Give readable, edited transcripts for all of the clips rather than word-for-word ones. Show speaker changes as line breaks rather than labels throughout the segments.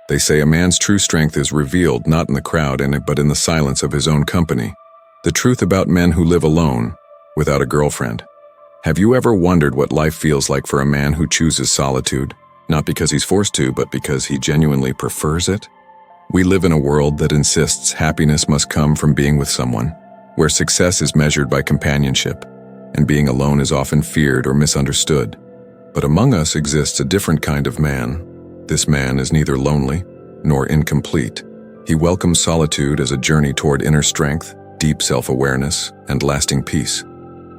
They say a man's true strength is revealed not in the crowd but in the silence of his own company. The truth about men who live alone, without a girlfriend. Have you ever wondered what life feels like for a man who chooses solitude? Not because he's forced to, but because he genuinely prefers it? We live in a world that insists happiness must come from being with someone, where success is measured by companionship, and being alone is often feared or misunderstood. But among us exists a different kind of man. This man is neither lonely nor incomplete. He welcomes solitude as a journey toward inner strength, deep self-awareness, and lasting peace.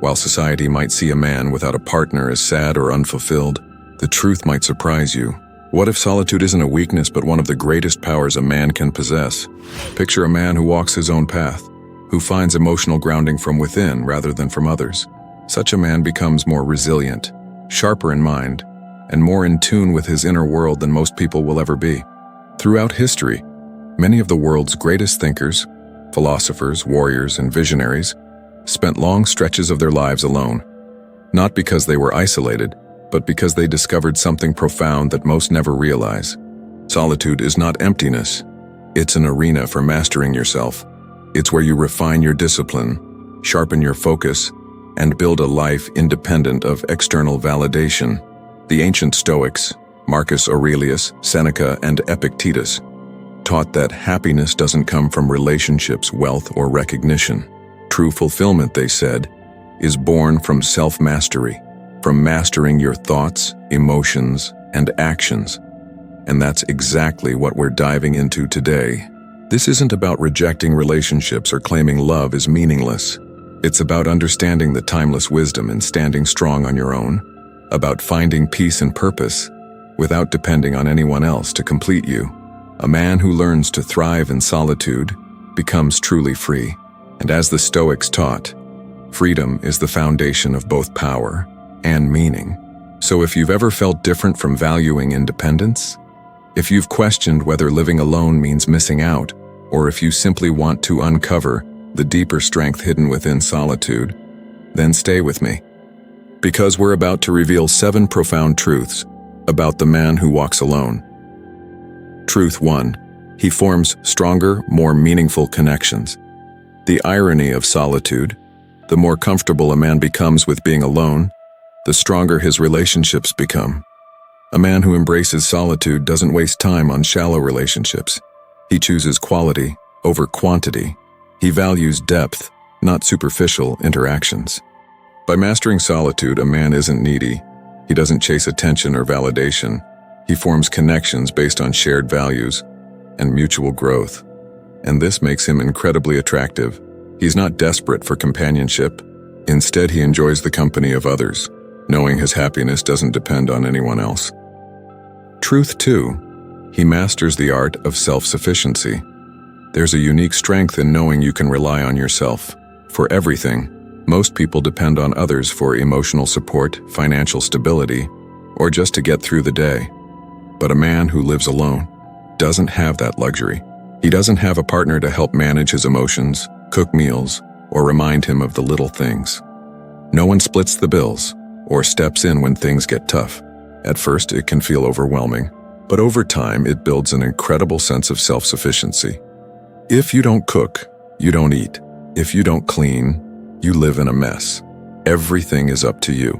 While society might see a man without a partner as sad or unfulfilled, the truth might surprise you. What if solitude isn't a weakness but one of the greatest powers a man can possess? Picture a man who walks his own path, who finds emotional grounding from within rather than from others. Such a man becomes more resilient, sharper in mind, and more in tune with his inner world than most people will ever be. Throughout history, many of the world's greatest thinkers, philosophers, warriors, and visionaries spent long stretches of their lives alone, not because they were isolated, but because they discovered something profound that most never realize. Solitude is not emptiness. It's an arena for mastering yourself. It's where you refine your discipline, sharpen your focus, and build a life independent of external validation. The ancient Stoics, Marcus Aurelius, Seneca, and Epictetus, taught that happiness doesn't come from relationships, wealth, or recognition. True fulfillment, they said, is born from self-mastery, from mastering your thoughts, emotions, and actions. And that's exactly what we're diving into today. This isn't about rejecting relationships or claiming love is meaningless. It's about understanding the timeless wisdom and standing strong on your own, about finding peace and purpose without depending on anyone else to complete you. A man who learns to thrive in solitude becomes truly free. And as the Stoics taught, freedom is the foundation of both power and meaning. So if you've ever felt different from valuing independence, if you've questioned whether living alone means missing out, or if you simply want to uncover the deeper strength hidden within solitude, then stay with me. Because we're about to reveal 7 profound truths about the man who walks alone. Truth 1. He forms stronger, more meaningful connections. The irony of solitude: the more comfortable a man becomes with being alone, the stronger his relationships become. A man who embraces solitude doesn't waste time on shallow relationships. He chooses quality over quantity. He values depth, not superficial interactions. By mastering solitude, a man isn't needy. He doesn't chase attention or validation. He forms connections based on shared values and mutual growth. And this makes him incredibly attractive. He's not desperate for companionship. Instead, he enjoys the company of others, knowing his happiness doesn't depend on anyone else. Truth 2. He masters the art of self-sufficiency. There's a unique strength in knowing you can rely on yourself for everything. Most people depend on others for emotional support, financial stability, or just to get through the day. But a man who lives alone doesn't have that luxury. He doesn't have a partner to help manage his emotions, cook meals, or remind him of the little things. No one splits the bills or steps in when things get tough. At first, it can feel overwhelming, but over time, it builds an incredible sense of self-sufficiency. If you don't cook, you don't eat. If you don't clean, you live in a mess. Everything is up to you,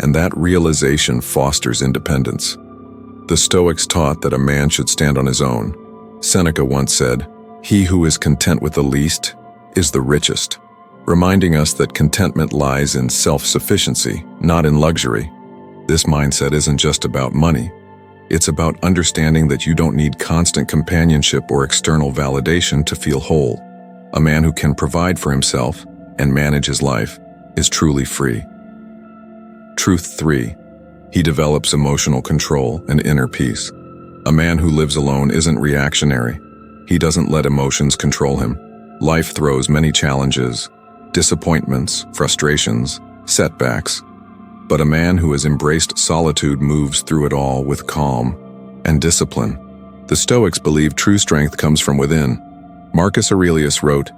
and that realization fosters independence. The Stoics taught that a man should stand on his own. Seneca once said, "He who is content with the least is the richest," reminding us that contentment lies in self-sufficiency, not in luxury. This mindset isn't just about money. It's about understanding that you don't need constant companionship or external validation to feel whole. A man who can provide for himself and manage his life is truly free. Truth 3. He develops emotional control and inner peace. A man who lives alone isn't reactionary. He doesn't let emotions control him. Life throws many challenges, disappointments, frustrations, setbacks. But a man who has embraced solitude moves through it all with calm and discipline. The Stoics believe true strength comes from within. Marcus Aurelius wrote,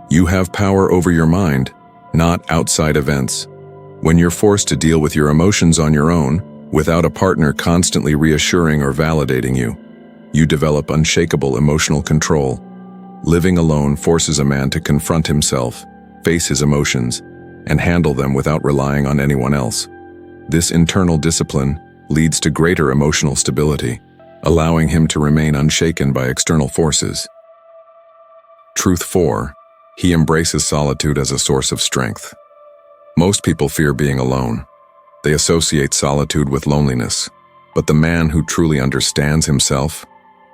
"You have power over your mind, not outside events." When you're forced to deal with your emotions on your own, without a partner constantly reassuring or validating you, You develop unshakable emotional control. Living alone forces a man to confront himself, face his emotions, and handle them without relying on anyone else. This internal discipline leads to greater emotional stability, allowing him to remain unshaken by external forces. Truth 4. He embraces solitude as a source of strength. Most people fear being alone. They associate solitude with loneliness, but the man who truly understands himself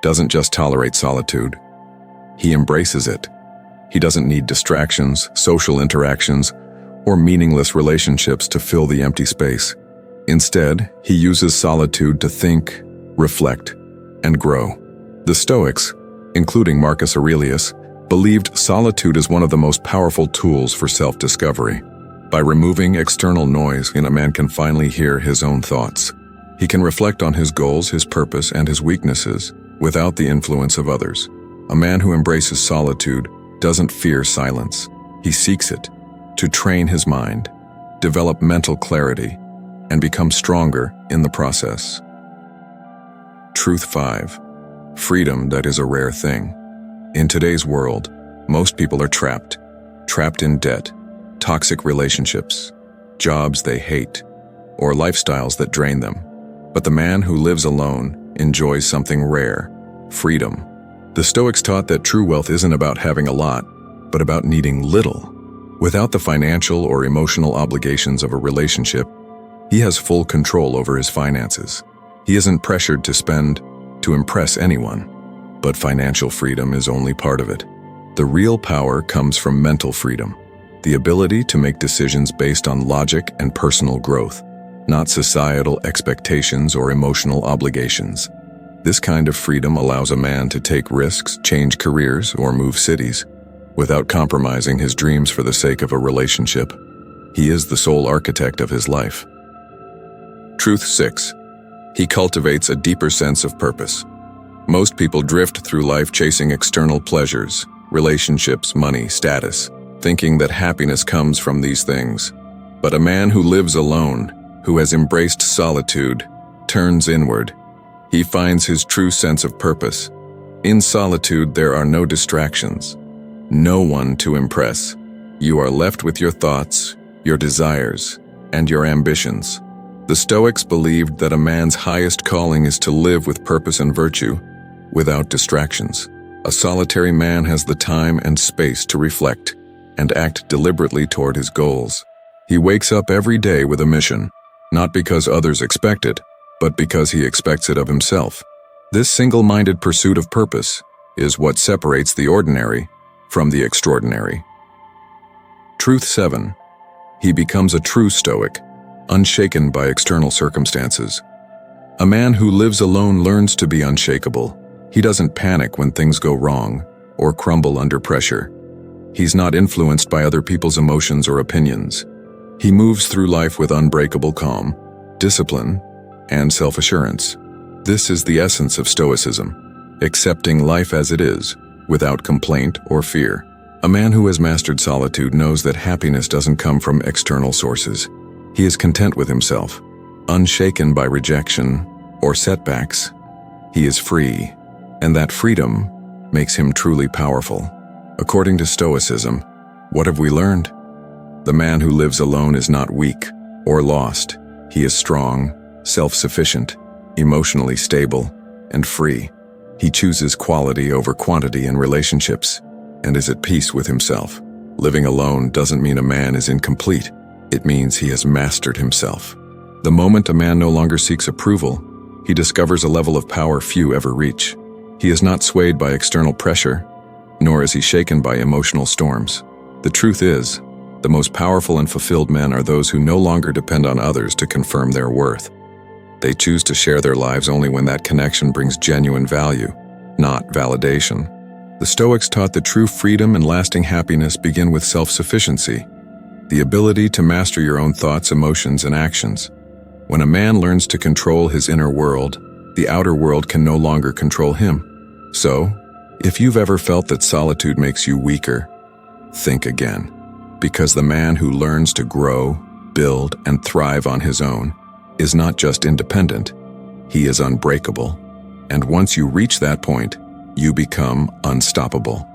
doesn't just tolerate solitude. He embraces it. He doesn't need distractions, social interactions, or meaningless relationships to fill the empty space. Instead, he uses solitude to think, reflect, and grow. The Stoics, including Marcus Aurelius, believed solitude is one of the most powerful tools for self-discovery. By removing external noise, a man can finally hear his own thoughts. He can reflect on his goals, his purpose, and his weaknesses without the influence of others. A man who embraces solitude doesn't fear silence. He seeks it to train his mind, develop mental clarity, and become stronger in the process. Truth 5. Freedom that is a rare thing. In today's world, most people are trapped in debt, toxic relationships, jobs they hate, or lifestyles that drain them. But the man who lives alone enjoys something rare: freedom. The Stoics taught that true wealth isn't about having a lot, but about needing little. Without the financial or emotional obligations of a relationship, he has full control over his finances. He isn't pressured to spend to impress anyone. But financial freedom is only part of it. The real power comes from mental freedom, the ability to make decisions based on logic and personal growth, not societal expectations or emotional obligations. This kind of freedom allows a man to take risks, change careers, or move cities, without compromising his dreams for the sake of a relationship. He is the sole architect of his life. Truth 6. He cultivates a deeper sense of purpose. Most people drift through life chasing external pleasures, relationships, money, status, thinking that happiness comes from these things. But a man who lives alone, who has embraced solitude, turns inward. He finds his true sense of purpose. In solitude, there are no distractions, no one to impress. You are left with your thoughts, your desires, and your ambitions. The Stoics believed that a man's highest calling is to live with purpose and virtue, without distractions. A solitary man has the time and space to reflect and act deliberately toward his goals. He wakes up every day with a mission, not because others expect it, but because he expects it of himself. This single-minded pursuit of purpose is what separates the ordinary from the extraordinary. Truth 7. He becomes a true Stoic, unshaken by external circumstances. A man who lives alone learns to be unshakable. He doesn't panic when things go wrong or crumble under pressure. He's not influenced by other people's emotions or opinions. He moves through life with unbreakable calm, discipline, and self-assurance. This is the essence of Stoicism, accepting life as it is, without complaint or fear. A man who has mastered solitude knows that happiness doesn't come from external sources. He is content with himself, unshaken by rejection or setbacks. He is free, and that freedom makes him truly powerful. According to Stoicism, what have we learned? The man who lives alone is not weak or lost. He is strong, self-sufficient, emotionally stable, and free. He chooses quality over quantity in relationships and is at peace with himself. Living alone doesn't mean a man is incomplete. It means he has mastered himself. The moment a man no longer seeks approval, he discovers a level of power few ever reach. He is not swayed by external pressure, nor is he shaken by emotional storms. The truth is, the most powerful and fulfilled men are those who no longer depend on others to confirm their worth. They choose to share their lives only when that connection brings genuine value, not validation. The Stoics taught that true freedom and lasting happiness begin with self-sufficiency, the ability to master your own thoughts, emotions, and actions. When a man learns to control his inner world, the outer world can no longer control him. So, if you've ever felt that solitude makes you weaker, think again. Because the man who learns to grow, build, and thrive on his own is not just independent, he is unbreakable. And once you reach that point, you become unstoppable.